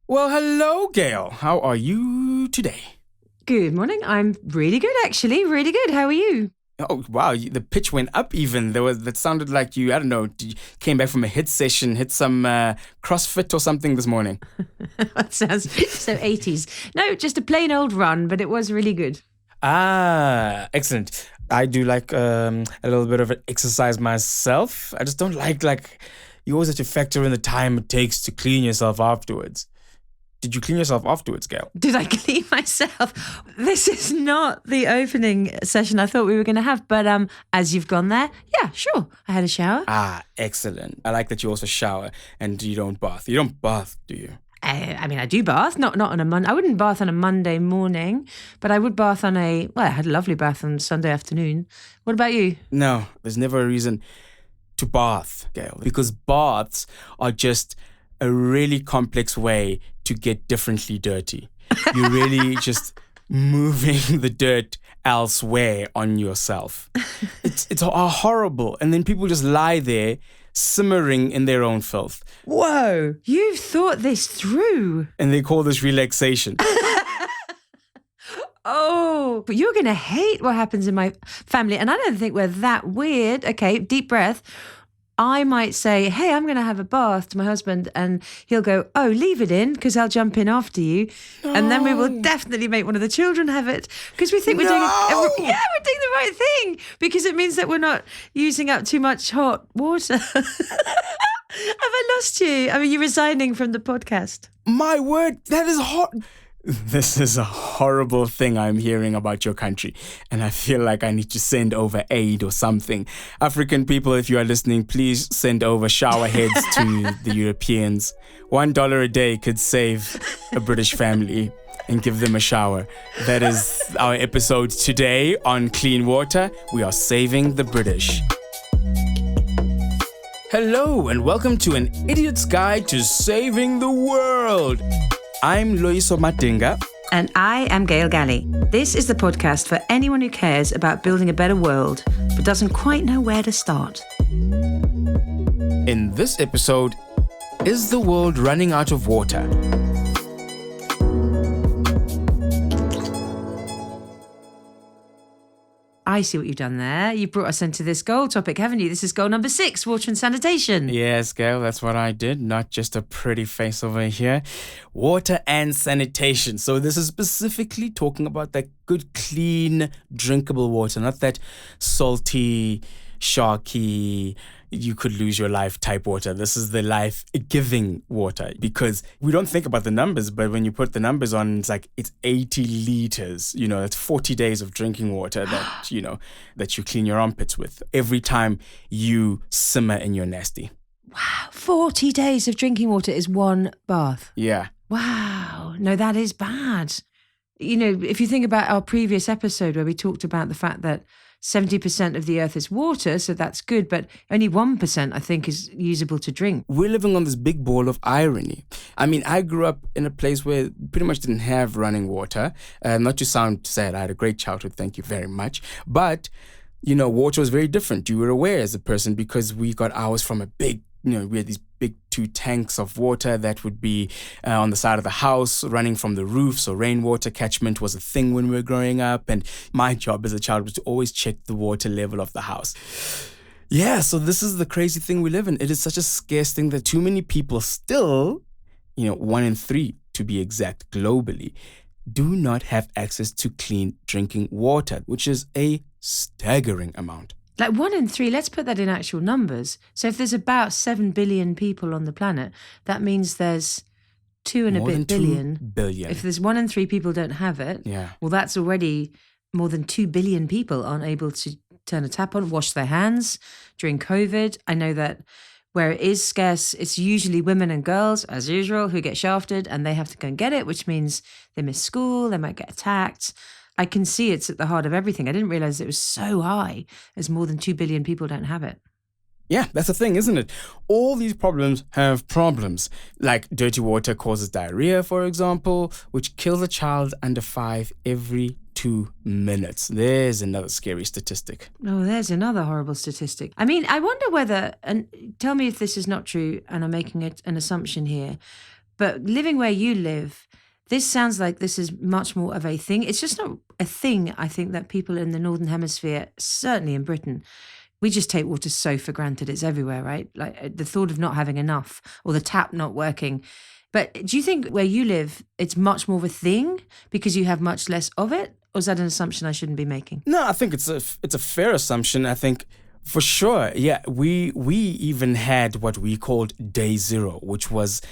Well, hello, Gail. How are you today? Good morning. I'm really good, actually. Really good. How are you? Oh, wow. The pitch went up even. That sounded like you, I don't know, you came back from a hit session, hit some CrossFit or something this morning. That sounds so 80s. No, just a plain old run, but it was really good. Ah, excellent. I do like a little bit of an exercise myself. I just don't like you always have to factor in the time it takes to clean yourself afterwards. Did you clean yourself afterwards, Gail? Did I clean myself? This is not the opening session I thought we were going to have, but as you've gone there, yeah, sure. I had a shower. Ah, excellent. I like that you also shower and you don't bath. You don't bath, do you? I mean, I do bath, not on a Monday. I wouldn't bath on a Monday morning, but I would bath on I had a lovely bath on Sunday afternoon. What about you? No, there's never a reason to bath, Gail, because baths are just a really complex way to get differently dirty. You're really just moving the dirt elsewhere on yourself. It's horrible. And then people just lie there simmering in their own filth. Whoa, you've thought this through. And they call this relaxation. Oh, but you're going to hate what happens in my family. And I don't think we're that weird. Okay, deep breath. I might say, hey, I'm going to have a bath to my husband, and he'll go, oh, leave it in because I'll jump in after you. No. And then we will definitely make one of the children have it because we think we're doing we're doing the right thing because it means that we're not using up too much hot water. Have I lost you? I mean, you're resigning from the podcast. My word, that is hot. This is a horrible thing I'm hearing about your country, and I feel like I need to send over aid or something. African people, if you are listening, please send over shower heads to the Europeans. $1 a day could save a British family and give them a shower. That is our episode today on clean water. We are saving the British. Hello, and welcome to An Idiot's Guide to Saving the World. I'm Loyiso Matinga. And I am Gail Galley. This is the podcast for anyone who cares about building a better world, but doesn't quite know where to start. In this episode, is the world running out of water? I see what you've done there. You brought us into this goal topic, haven't you? This is goal number 6, water and sanitation. Yes, Gail, that's what I did. Not just a pretty face over here. Water and sanitation. So this is specifically talking about that good, clean, drinkable water, not that salty, sharky, you could lose your life type water. This is the life-giving water because we don't think about the numbers, but when you put the numbers on, it's 80 liters. That's 40 days of drinking water that, that you clean your armpits with every time you simmer in your nasty. Wow, 40 days of drinking water is one bath. Yeah. Wow. No, that is bad. If you think about our previous episode where we talked about the fact that 70% of the earth is water, so that's good, but only 1%, I think, is usable to drink. We're living on this big ball of irony. I mean, I grew up in a place where pretty much didn't have running water. Not to sound sad, I had a great childhood, thank you very much. But, water was very different. You were aware as a person because we got ours from a big, we had these big 2 tanks of water that would be on the side of the house running from the roof. So rainwater catchment was a thing when we were growing up. And my job as a child was to always check the water level of the house. Yeah, so this is the crazy thing we live in. It is such a scarce thing that too many people still, 1 in 3 to be exact globally, do not have access to clean drinking water, which is a staggering amount. Like 1 in 3, let's put that in actual numbers. So if there's about 7 billion people on the planet, that means there's 2 and more a bit billion. 2 billion. If there's 1 in 3 people don't have it, well, that's already more than 2 billion people aren't able to turn a tap on, wash their hands during COVID. I know that where it is scarce, it's usually women and girls, as usual, who get shafted and they have to go and get it, which means they miss school, they might get attacked. I can see it's at the heart of everything. I didn't realize it was so high as more than 2 billion people don't have it. Yeah, that's the thing, isn't it? All these problems have problems. Like dirty water causes diarrhea, for example, which kills a child under 5 every 2 minutes. There's another scary statistic. Oh, there's another horrible statistic. I mean, I wonder whether, and tell me if this is not true and I'm making an assumption here, But living where you live, this sounds like this is much more of a thing. It's just not a thing, I think, that people in the Northern Hemisphere, certainly in Britain, we just take water so for granted. It's everywhere, right? Like the thought of not having enough or the tap not working. But do you think where you live, it's much more of a thing because you have much less of it? Or is that an assumption I shouldn't be making? No, I think it's a fair assumption. I think for sure, yeah, we even had what we called day zero, which was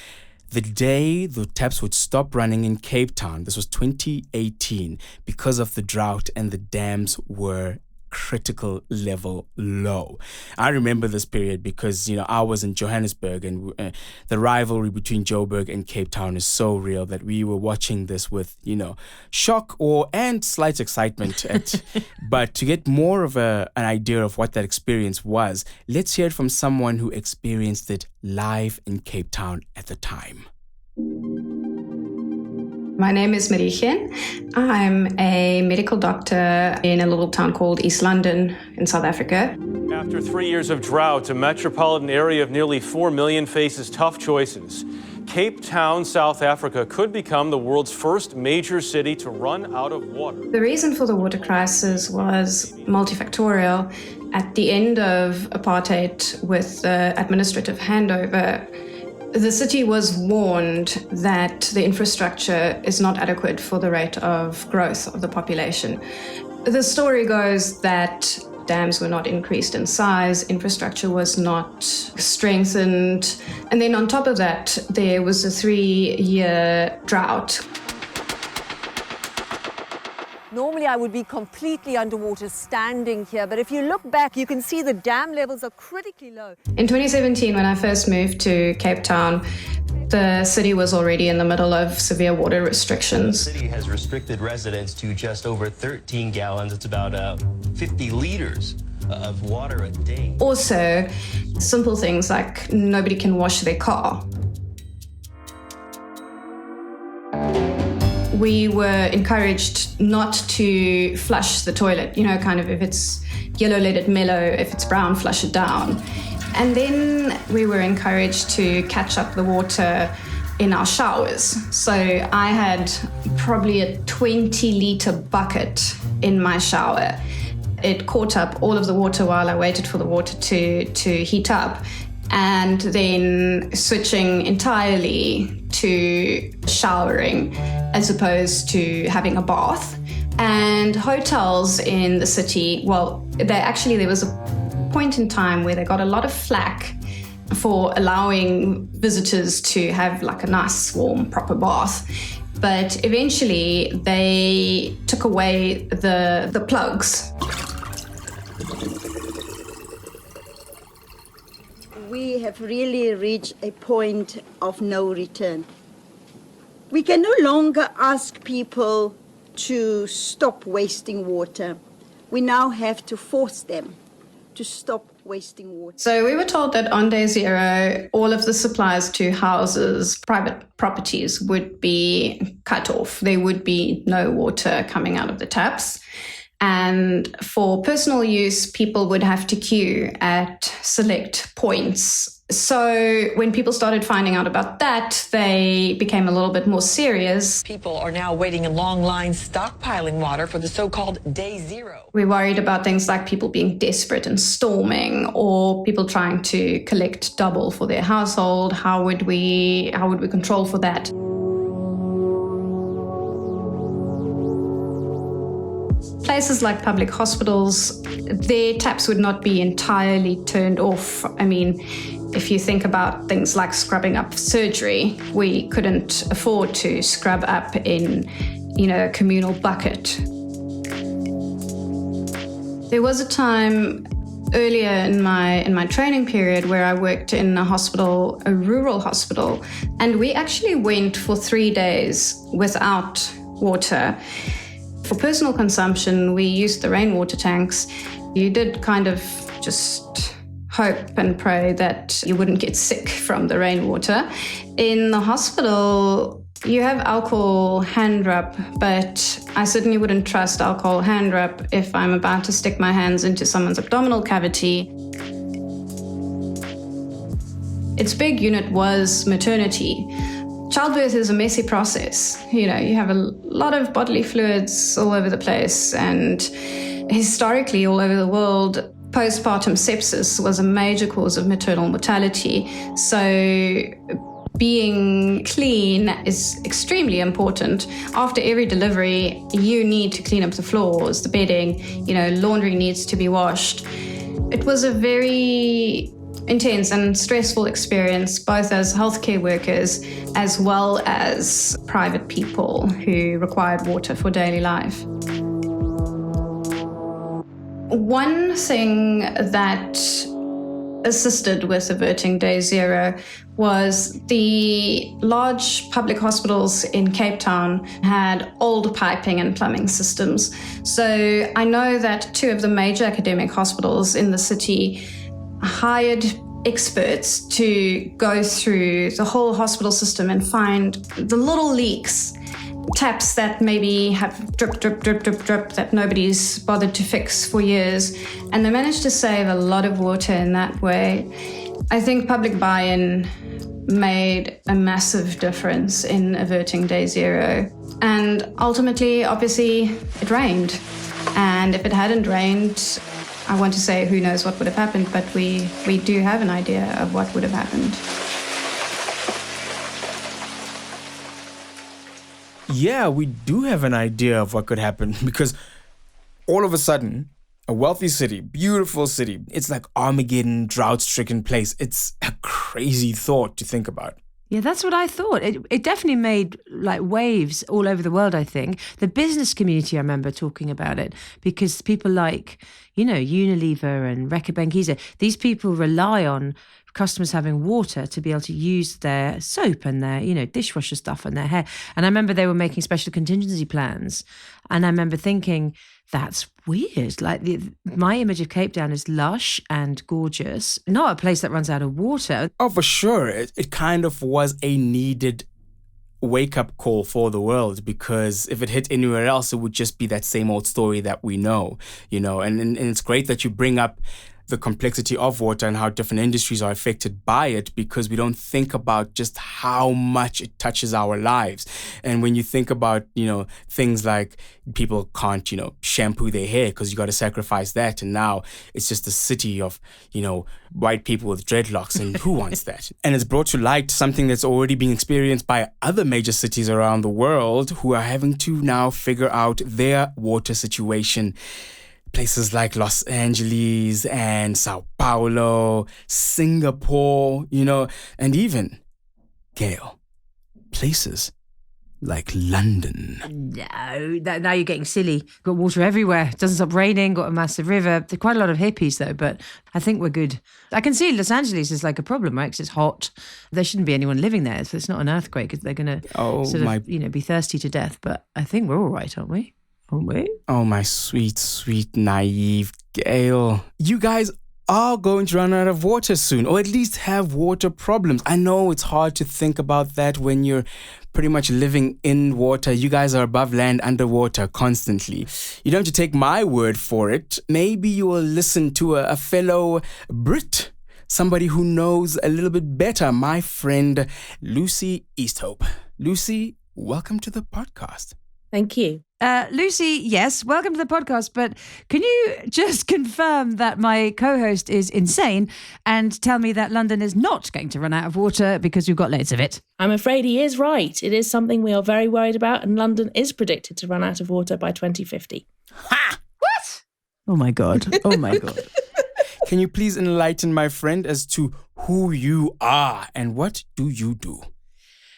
the day the taps would stop running in Cape Town. This was 2018 because of the drought and the dams were critical level low. I remember this period because, I was in Johannesburg and the rivalry between Joburg and Cape Town is so real that we were watching this with, shock and slight excitement. But to get more of an idea of what that experience was, let's hear it from someone who experienced it live in Cape Town at the time. My name is Marie-Chen. I'm a medical doctor in a little town called East London in South Africa. After 3 years of drought, a metropolitan area of nearly 4 million faces tough choices. Cape Town, South Africa could become the world's first major city to run out of water. The reason for the water crisis was multifactorial. At the end of apartheid, with the administrative handover, the city was warned that the infrastructure is not adequate for the rate of growth of the population. The story goes that dams were not increased in size, infrastructure was not strengthened, and then on top of that, there was a 3-year drought. Normally I would be completely underwater standing here, but if you look back, you can see the dam levels are critically low. In 2017, when I first moved to Cape Town, the city was already in the middle of severe water restrictions. The city has restricted residents to just over 13 gallons. It's about 50 liters of water a day. Also, simple things like nobody can wash their car. We were encouraged not to flush the toilet, kind of if it's yellow, let it mellow, if it's brown, flush it down. And then we were encouraged to catch up the water in our showers. So I had probably a 20-liter bucket in my shower. It caught up all of the water while I waited for the water to heat up. And then switching entirely to showering as opposed to having a bath. And hotels in the city, there was a point in time where they got a lot of flack for allowing visitors to have like a nice, warm, proper bath. But eventually they took away the plugs. We have really reached a point of no return. We can no longer ask people to stop wasting water. We now have to force them to stop wasting water. So we were told that on day zero, all of the supplies to houses, private properties would be cut off. There would be no water coming out of the taps. And for personal use, people would have to queue at select points. So when people started finding out about that, they became a little bit more serious. People are now waiting in long lines, stockpiling water for the so-called day zero. We're worried about things like people being desperate and storming, or people trying to collect double for their household. How would we control for that? Places like public hospitals, their taps would not be entirely turned off. I mean, if you think about things like scrubbing up surgery, we couldn't afford to scrub up in, a communal bucket. There was a time earlier in my training period where I worked in a hospital, a rural hospital, and we actually went for 3 days without water. For personal consumption, we used the rainwater tanks. You did kind of just hope and pray that you wouldn't get sick from the rainwater. In the hospital, you have alcohol hand rub, but I certainly wouldn't trust alcohol hand rub if I'm about to stick my hands into someone's abdominal cavity. Its big unit was maternity. Childbirth is a messy process. You know, you have a lot of bodily fluids all over the place, and historically all over the world, postpartum sepsis was a major cause of maternal mortality. So being clean is extremely important. After every delivery, you need to clean up the floors, the bedding, you know, laundry needs to be washed. It was a very intense and stressful experience, both as healthcare workers as well as private people who required water for daily life. One thing that assisted with averting day zero was the large public hospitals in Cape Town had old piping and plumbing systems. So I know that 2 of the major academic hospitals in the city hired experts to go through the whole hospital system and find the little leaks, taps that maybe have drip, drip, drip, drip, drip that nobody's bothered to fix for years. And they managed to save a lot of water in that way. I think public buy-in made a massive difference in averting day zero. And ultimately, obviously, it rained. And if it hadn't rained, I want to say who knows what would have happened, but we do have an idea of what would have happened. Yeah, we do have an idea of what could happen because all of a sudden, a wealthy city, beautiful city, it's like Armageddon, drought-stricken place. It's a crazy thought to think about. Yeah, that's what I thought. It definitely made like waves all over the world, I think. The business community, I remember talking about it because people like, you know, Unilever and Reckitt Benckiser, these people rely on customers having water to be able to use their soap and their, you know, dishwasher stuff and their hair. And I remember they were making special contingency plans. And I remember thinking, that's weird. Like my image of Cape Town is lush and gorgeous, not a place that runs out of water. Oh, for sure. It kind of was a needed wake-up call for the world because if it hit anywhere else, it would just be that same old story that we know, you know. And it's great that you bring up the complexity of water and how different industries are affected by it because we don't think about just how much it touches our lives. And when you think about, you know, things like people can't, you know, shampoo their hair because you got to sacrifice that. And now it's just a city of, you know, white people with dreadlocks and who wants that? And it's brought to light something that's already being experienced by other major cities around the world who are having to now figure out their water situation. Places like Los Angeles and Sao Paulo, Singapore, you know, and even, Gail, places like London. No, now you're getting silly. Got water everywhere. It doesn't stop raining, got a massive river. There are quite a lot of hippies though, but I think we're good. I can see Los Angeles is like a problem, right? Because it's hot. There shouldn't be anyone living there. So it's not an earthquake. They're going to be thirsty to death. But I think we're all right, aren't we? Oh, my sweet, sweet, naive Gail. You guys are going to run out of water soon, or at least have water problems. I know it's hard to think about that when you're pretty much living in water. You guys are above land, underwater constantly. You don't have to take my word for it. Maybe you will listen to a fellow Brit, somebody who knows a little bit better, my friend Lucy Easthope. Lucy, welcome to the podcast. Thank you. Lucy, yes, welcome to the podcast, but can you just confirm that my co-host is insane and tell me that London is not going to run out of water because we've got loads of it? I'm afraid he is right. It is something we are very worried about, and London is predicted to run out of water by 2050. Ha! What? Oh my God. Oh my God. Can you please enlighten my friend as to who you are and what do you do?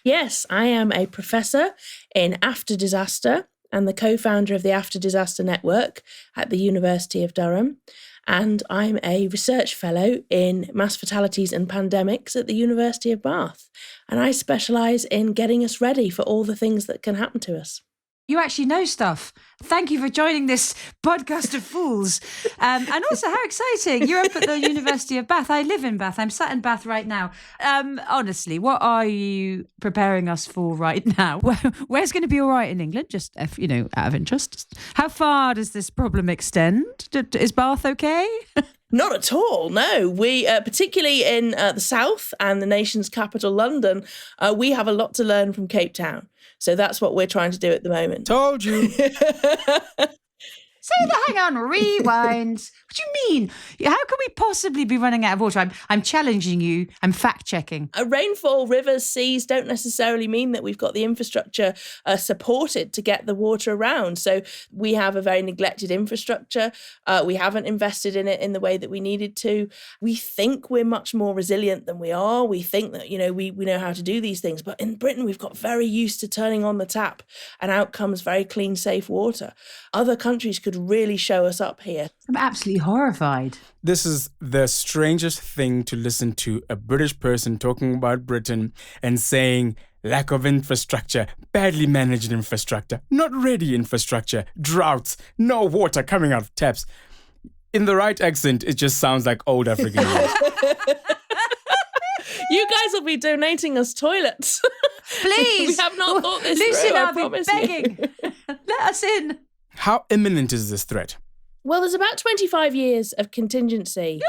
Yes, I am a professor in after disaster and the co-founder of the After Disaster Network at the University of Durham. And I'm a research fellow in mass fatalities and pandemics at the University of Bath. And I specialise in getting us ready for all the things that can happen to us. You actually know stuff. Thank you for joining this podcast of fools. And also, how exciting. You're up at the University of Bath. I live in Bath. I'm sat in Bath right now. Honestly, what are you preparing us for right now? Where's going to be all right in England? Just, out of interest. How far does this problem extend? Is Bath okay? Not at all, no. We, particularly in the south and the nation's capital, London, we have a lot to learn from Cape Town. So that's what we're trying to do at the moment. Told you. Hang on, rewind. What do you mean? How can we possibly be running out of water? I'm challenging you. I'm fact-checking. Rainfall, rivers, seas don't necessarily mean that we've got the infrastructure supported to get the water around. So we have a very neglected infrastructure. We haven't invested in it in the way that we needed to. We think we're much more resilient than we are. We think that, we know how to do these things. But in Britain, we've got very used to turning on the tap and out comes very clean, safe water. Other countries could really show us up here. I'm absolutely horrified. This is the strangest thing to listen to a British person talking about Britain and saying lack of infrastructure, badly managed infrastructure, not ready infrastructure, droughts, no water coming out of taps. In the right accent, it just sounds like old African news. You guys will be donating us toilets. Please. We have not thought this Lucy through, and I I'll be promise begging. you. Let us in. How imminent is this threat? Well, there's about 25 years of contingency.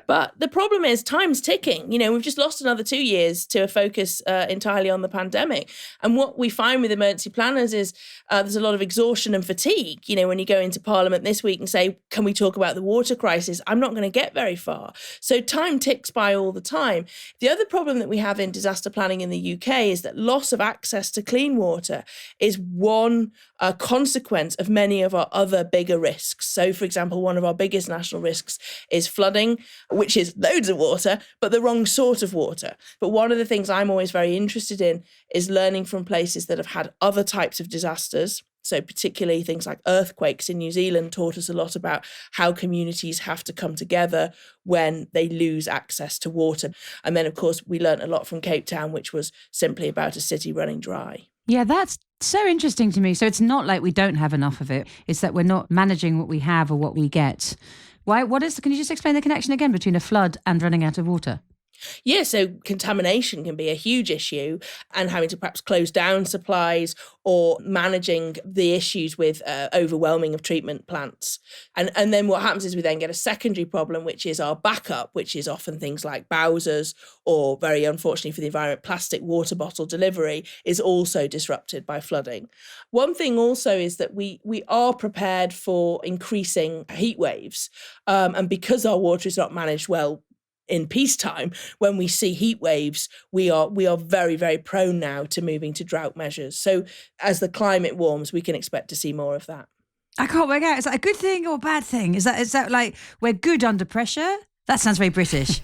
But the problem is time's ticking. We've just lost another 2 years to a focus entirely on the pandemic. And what we find with emergency planners is there's a lot of exhaustion and fatigue. When you go into Parliament this week and say, can we talk about the water crisis? I'm not going to get very far. So time ticks by all the time. The other problem that we have in disaster planning in the UK is that loss of access to clean water is one consequence of many of our other bigger risks. So, for example, one of our biggest national risks is flooding, which is loads of water, but the wrong sort of water. But one of the things I'm always very interested in is learning from places that have had other types of disasters. So particularly things like earthquakes in New Zealand taught us a lot about how communities have to come together when they lose access to water. And then, of course, we learned a lot from Cape Town, which was simply about a city running dry. Yeah, that's so interesting to me. So it's not like we don't have enough of it. It's that we're not managing what we have or what we get. Can you just explain the connection again between a flood and running out of water? Yeah, so contamination can be a huge issue, and having to perhaps close down supplies or managing the issues with overwhelming of treatment plants. And then what happens is we then get a secondary problem, which is our backup, which is often things like Bowsers or, very unfortunately for the environment, plastic water bottle delivery is also disrupted by flooding. One thing also is that we are prepared for increasing heat waves. And because our water is not managed well in peacetime, when we see heat waves, we are very, very prone now to moving to drought measures. So as the climate warms, we can expect to see more of that. I can't work out. Is that a good thing or a bad thing? Is that like we're good under pressure? That sounds very British.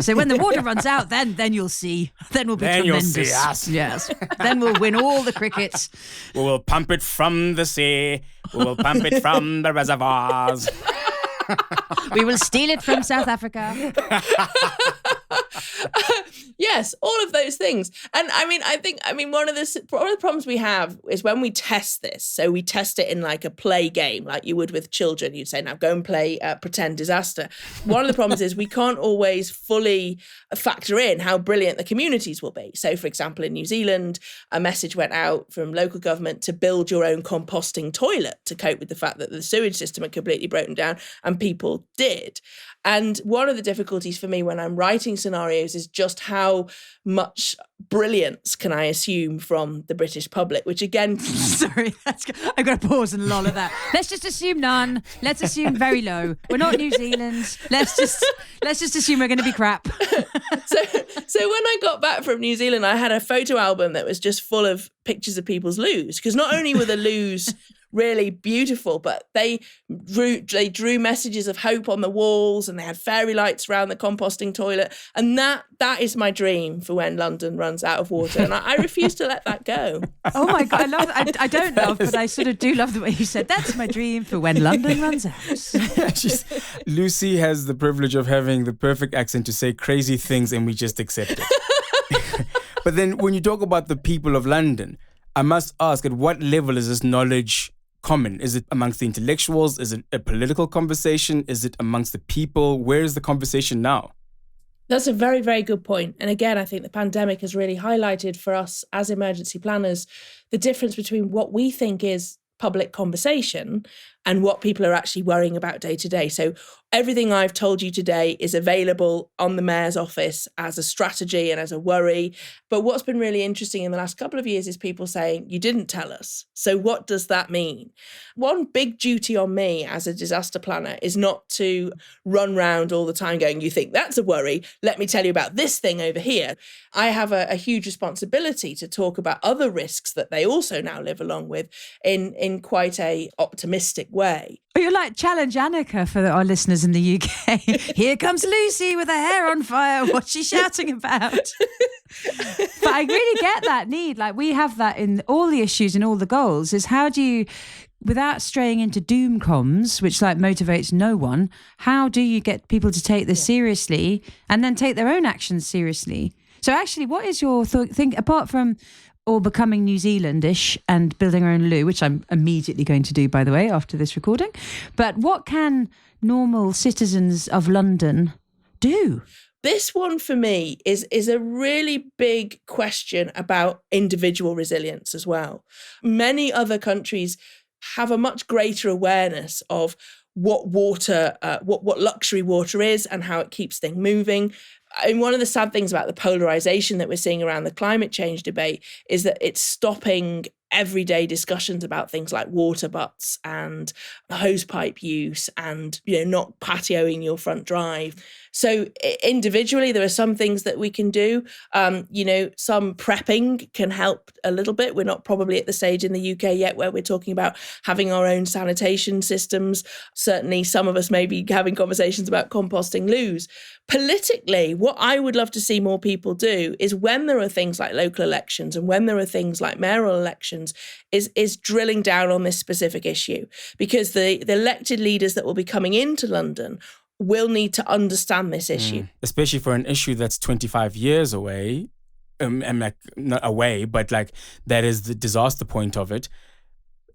So when the water runs out, then you'll see. Then we'll be tremendous. You'll see us. Yes. Then we'll win all the crickets. We will pump it from the sea. We will pump it from the reservoirs. We will steal it from South Africa. Yes, all of those things. And I think one of the problems we have is when we test this. So we test it in like a play game, like you would with children. You'd say, now go and play pretend disaster. One of the problems is we can't always fully factor in how brilliant the communities will be. So, for example, in New Zealand, a message went out from local government to build your own composting toilet to cope with the fact that the sewage system had completely broken down, and people did. And one of the difficulties for me when I'm writing scenarios is just how much brilliance can I assume from the British public, which again... Sorry, I've got to pause and loll at that. Let's just assume none. Let's assume very low. We're not New Zealand. Let's just assume we're going to be crap. So when I got back from New Zealand, I had a photo album that was just full of pictures of people's loos, because not only were the loos really beautiful, but they drew messages of hope on the walls, and they had fairy lights around the composting toilet. And that is my dream for when London runs out of water, and I refuse to let that go. Oh my God, I love that. I don't love, but I sort of do love the way you said that's my dream for when London runs out. Lucy has the privilege of having the perfect accent to say crazy things, and we just accept it. But then when you talk about the people of London, I must ask, at what level is this knowledge common? Is it amongst the intellectuals? Is it a political conversation? Is it amongst the people? Where is the conversation now? That's a very, very good point. And again, I think the pandemic has really highlighted for us as emergency planners the difference between what we think is public conversation and what people are actually worrying about day to day. So everything I've told you today is available on the Mayor's office as a strategy and as a worry. But what's been really interesting in the last couple of years is people saying, you didn't tell us. So what does that mean? One big duty on me as a disaster planner is not to run round all the time going, you think that's a worry? Let me tell you about this thing over here. I have a huge responsibility to talk about other risks that they also now live along with in quite a optimistic way. But you're like Challenge Annika for our listeners in the UK. Here comes Lucy with her hair on fire. What's she shouting about? But I really get that need. Like, we have that in all the issues and all the goals, is how do you, without straying into doom comms, which like motivates no one, how do you get people to take this seriously and then take their own actions seriously? So actually, what is your thing, apart from or becoming New Zealandish and building our own loo, which I'm immediately going to do, by the way, after this recording. But what can normal citizens of London do? This one for me is a really big question about individual resilience as well. Many other countries have a much greater awareness of what water, what luxury water is and how it keeps things moving. And one of the sad things about the polarization that we're seeing around the climate change debate is that it's stopping everyday discussions about things like water butts and hosepipe use and, not patioing your front drive. So individually, there are some things that we can do. Some prepping can help a little bit. We're not probably at the stage in the UK yet where we're talking about having our own sanitation systems. Certainly, some of us may be having conversations about composting loos. Politically, what I would love to see more people do is when there are things like local elections and when there are things like mayoral elections, is drilling down on this specific issue, because the elected leaders that will be coming into London will need to understand this issue. Especially for an issue that's 25 years away, and like not away, but like that is the disaster point of it.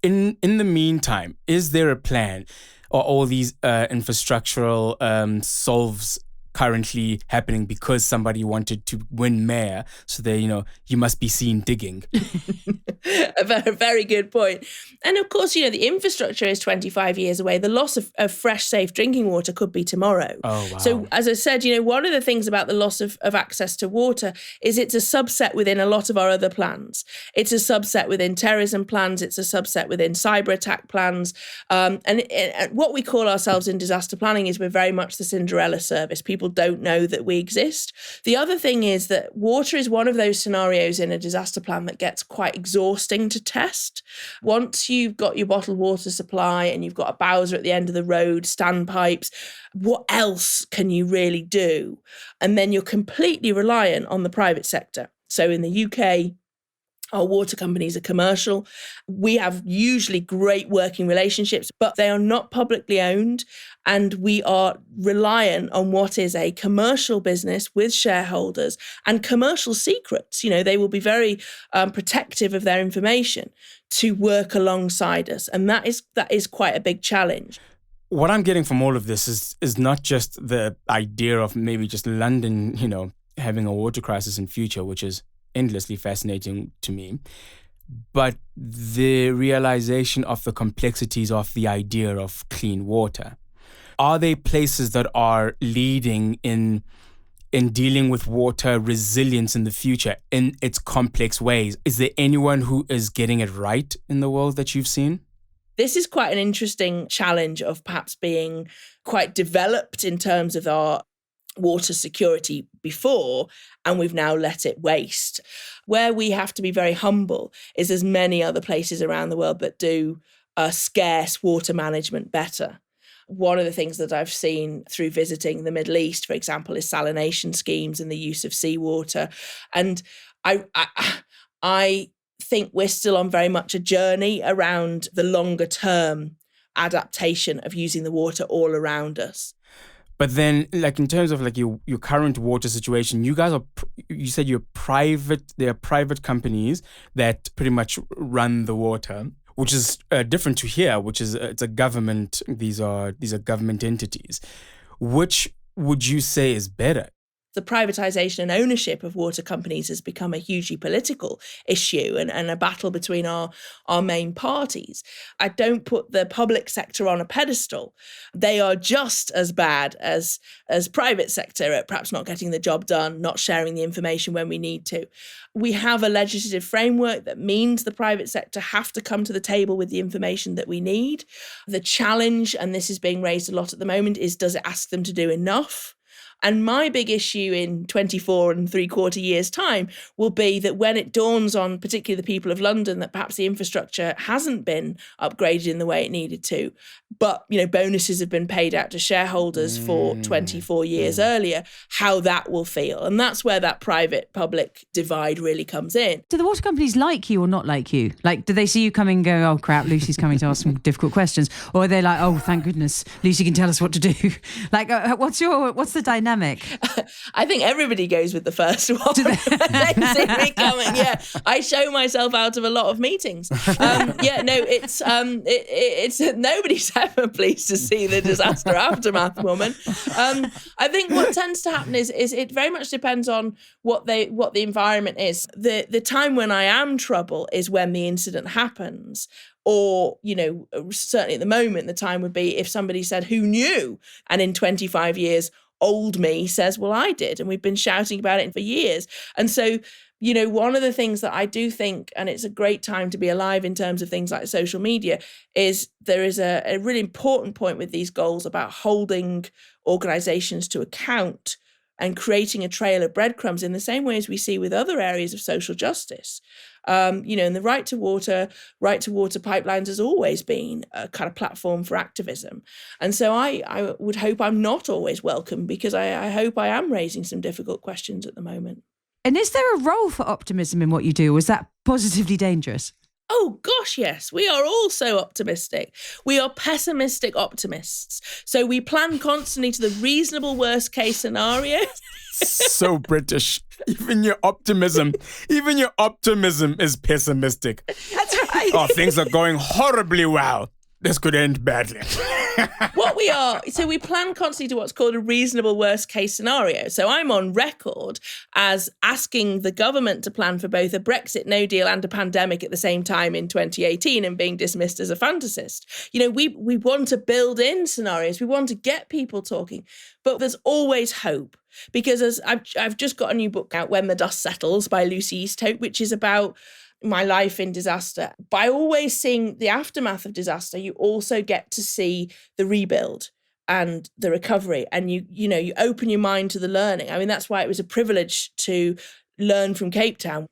In the meantime, is there a plan? Or all these infrastructural solves currently happening because somebody wanted to win mayor, so they, you must be seen digging? A very good point. And of course, the infrastructure is 25 years away. The loss of fresh, safe drinking water could be tomorrow. Oh, wow. So as I said, one of the things about the loss of access to water is it's a subset within a lot of our other plans. It's a subset within terrorism plans. It's a subset within cyber attack plans. And what we call ourselves in disaster planning is we're very much the Cinderella service. People don't know that we exist. The other thing is that water is one of those scenarios in a disaster plan that gets quite exhausting to test. Once you've got your bottled water supply and you've got a bowser at the end of the road, standpipes, what else can you really do? And then you're completely reliant on the private sector. So in the UK, our water companies are commercial. We have usually great working relationships, but they are not publicly owned. And we are reliant on what is a commercial business with shareholders and commercial secrets. They will be very protective of their information to work alongside us. And that is quite a big challenge. What I'm getting from all of this is not just the idea of maybe just London, having a water crisis in future, which is endlessly fascinating to me, but the realization of the complexities of the idea of clean water. Are there places that are leading in dealing with water resilience in the future in its complex ways? Is there anyone who is getting it right in the world that you've seen? This is quite an interesting challenge of perhaps being quite developed in terms of our water security before, and we've now let it waste. Where we have to be very humble is there's many other places around the world that do scarce water management better. One of the things that I've seen through visiting the Middle East, for example, is salination schemes and the use of seawater. And I think we're still on very much a journey around the longer term adaptation of using the water all around us. But then, like, in terms of like your current water situation, you guys you said you're private. There are private companies that pretty much run the water, which is different to here, which is it's a government. These are government entities. Which would you say is better? The privatisation and ownership of water companies has become a hugely political issue and a battle between our main parties. I don't put the public sector on a pedestal. They are just as bad as private sector at perhaps not getting the job done, not sharing the information when we need to. We have a legislative framework that means the private sector have to come to the table with the information that we need. The challenge, and this is being raised a lot at the moment, is does it ask them to do enough? And my big issue in 24 and 3/4 years' time will be that when it dawns on particularly the people of London that perhaps the infrastructure hasn't been upgraded in the way it needed to, but bonuses have been paid out to shareholders for 24 years earlier, how that will feel. And that's where that private-public divide really comes in. Do the water companies like you or not like you? Like, do they see you coming and go, oh crap, Lucy's coming to ask some difficult questions? Or are they like, oh, thank goodness, Lucy can tell us what to do? Like, what's the dynamic? I think everybody goes with the first one. They see me coming. Yeah, I show myself out of a lot of meetings. It's nobody's ever pleased to see the disaster aftermath woman. I think what tends to happen is it very much depends on what the environment is. The time when I am trouble is when the incident happens. Or, certainly at the moment, the time would be if somebody said, who knew? And in 25 years, old me says, well, I did. And we've been shouting about it for years. And so, one of the things that I do think, and it's a great time to be alive in terms of things like social media, is there is a really important point with these goals about holding organisations to account and creating a trail of breadcrumbs in the same way as we see with other areas of social justice. And the right to water pipelines has always been a kind of platform for activism. And so I would hope I'm not always welcome, because I hope I am raising some difficult questions at the moment. And is there a role for optimism in what you do, or is that positively dangerous? Oh, gosh, yes. We are all so optimistic. We are pessimistic optimists. So we plan constantly to the reasonable worst case scenario. So British. Even your optimism is pessimistic. That's right. Oh, things are going horribly well. This could end badly. So we plan constantly to what's called a reasonable worst case scenario. So I'm on record as asking the government to plan for both a Brexit no deal and a pandemic at the same time in 2018 and being dismissed as a fantasist. We want to build in scenarios. We want to get people talking, but there's always hope. Because as I've just got a new book out, When the Dust Settles by Lucy Easthope, which is about my life in disaster. By always seeing the aftermath of disaster, you also get to see the rebuild and the recovery, and you open your mind to the learning. I mean, that's why it was a privilege to learn from Cape Town.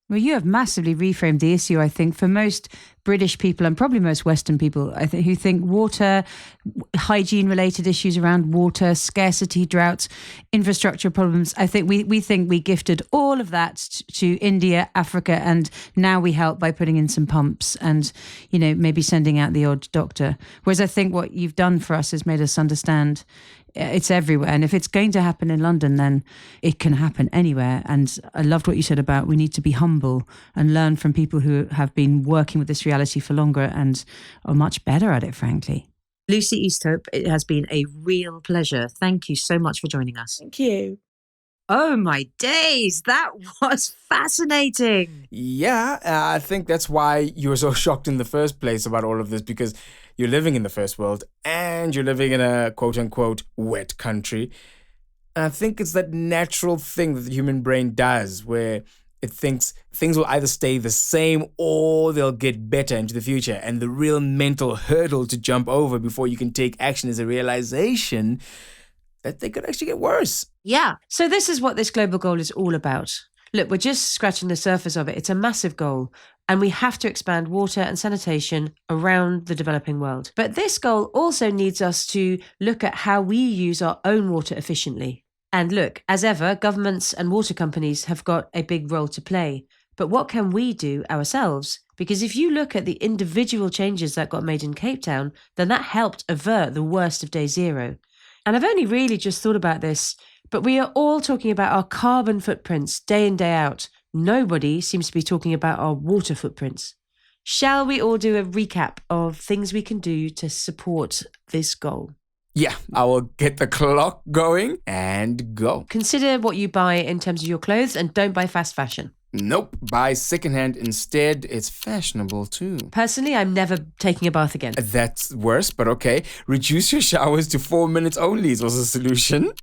Well, you have massively reframed the issue, I think, for most British people and probably most Western people, I think, who think water, hygiene-related issues around water, scarcity, droughts, infrastructure problems. I think we think we gifted all of that to India, Africa, and now we help by putting in some pumps and, maybe sending out the odd doctor. Whereas I think what you've done for us has made us understand it's everywhere. And if it's going to happen in London, then it can happen anywhere. And I loved what you said about we need to be humble and learn from people who have been working with this reality for longer and are much better at it, frankly. Lucy Easthope, it has been a real pleasure. Thank you so much for joining us. Thank you. Oh my days, that was fascinating. Yeah, I think that's why you were so shocked in the first place about all of this, because you're living in the first world and you're living in a quote-unquote wet country. And I think it's that natural thing that the human brain does, where it thinks things will either stay the same or they'll get better into the future. And the real mental hurdle to jump over before you can take action is a realization that they could actually get worse. Yeah. So this is what this global goal is all about. Look, we're just scratching the surface of it. It's a massive goal. And we have to expand water and sanitation around the developing world. But this goal also needs us to look at how we use our own water efficiently. And look, as ever, governments and water companies have got a big role to play. But what can we do ourselves? Because if you look at the individual changes that got made in Cape Town, then that helped avert the worst of day zero. And I've only really just thought about this, but we are all talking about our carbon footprints day in, day out. Nobody seems to be talking about our water footprints. Shall we all do a recap of things we can do to support this goal? Yeah, I will get the clock going and go. Consider what you buy in terms of your clothes and don't buy fast fashion. Nope, buy secondhand instead. It's fashionable too. Personally, I'm never taking a bath again. That's worse, but okay. Reduce your showers to 4 minutes only is also a solution.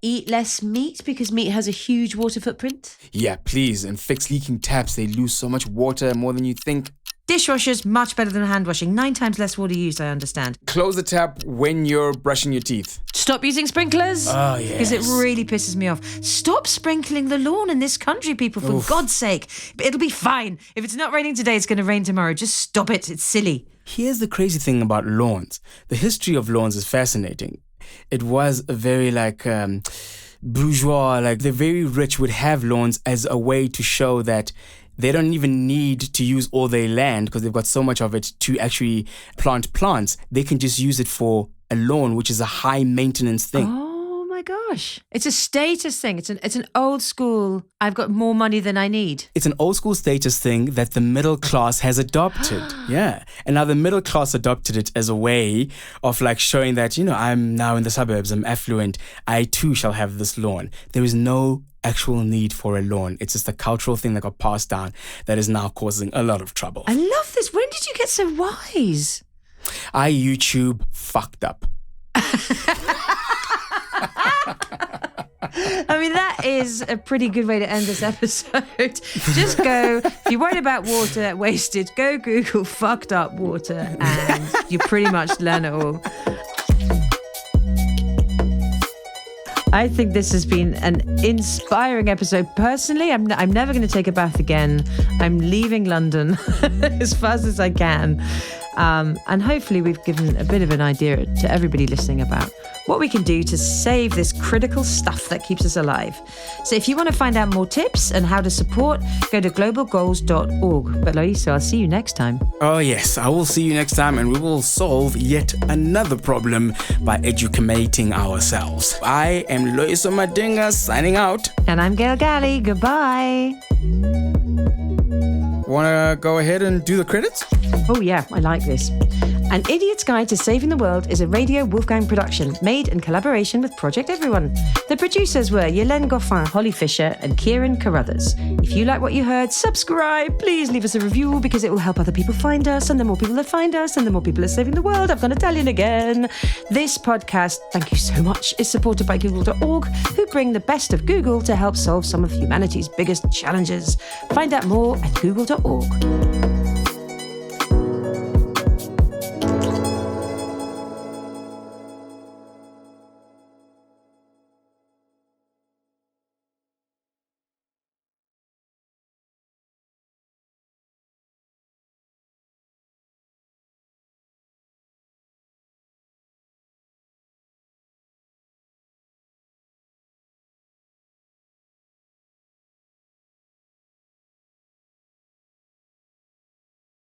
Eat less meat because meat has a huge water footprint. Yeah, please. And fix leaking taps. They lose so much water more than you think. Dishwashers, much better than hand washing. 9 times less water used, I understand. Close the tap when you're brushing your teeth. Stop using sprinklers. Oh, yes. Because it really pisses me off. Stop sprinkling the lawn in this country, people, for God's sake. It'll be fine. If it's not raining today, it's going to rain tomorrow. Just stop it. It's silly. Here's the crazy thing about lawns. The history of lawns is fascinating. It was a very bourgeois, the very rich would have lawns as a way to show that they don't even need to use all their land because they've got so much of it to actually plant plants. They can just use it for a lawn, which is a high maintenance thing. Oh my gosh. It's a status thing. It's an old school, I've got more money than I need. It's an old school status thing that the middle class has adopted. Yeah. And now the middle class adopted it as a way of showing that, I'm now in the suburbs, I'm affluent, I too shall have this lawn. There is no actual need for a lawn. It's just a cultural thing that got passed down that is now causing a lot of trouble. I love this. When did you get so wise? YouTube fucked up. I mean, that is a pretty good way to end this episode. Just go, if you're worried about water wasted, go Google fucked up water and you pretty much learn it all. I think this has been an inspiring episode. Personally, I'm never going to take a bath again. I'm leaving London as fast as I can. And hopefully we've given a bit of an idea to everybody listening about what we can do to save this critical stuff that keeps us alive. So if you want to find out more tips and how to support, go to globalgoals.org. But Loyiso, I'll see you next time. Oh yes, I will see you next time and we will solve yet another problem by educating ourselves. I am Loyiso Madinga signing out. And I'm Gail Galley. Goodbye. Want to go ahead and do the credits? Oh yeah, I like this. An Idiot's Guide to Saving the World is a Radio Wolfgang production made in collaboration with Project Everyone. The producers were Yelene Goffin, Holly Fisher, and Kieran Carruthers. If you like what you heard, subscribe. Please leave us a review because it will help other people find us, and the more people that find us, and the more people are saving the world. I've gone Italian again. This podcast, thank you so much, is supported by Google.org, who bring the best of Google to help solve some of humanity's biggest challenges. Find out more at Google.org.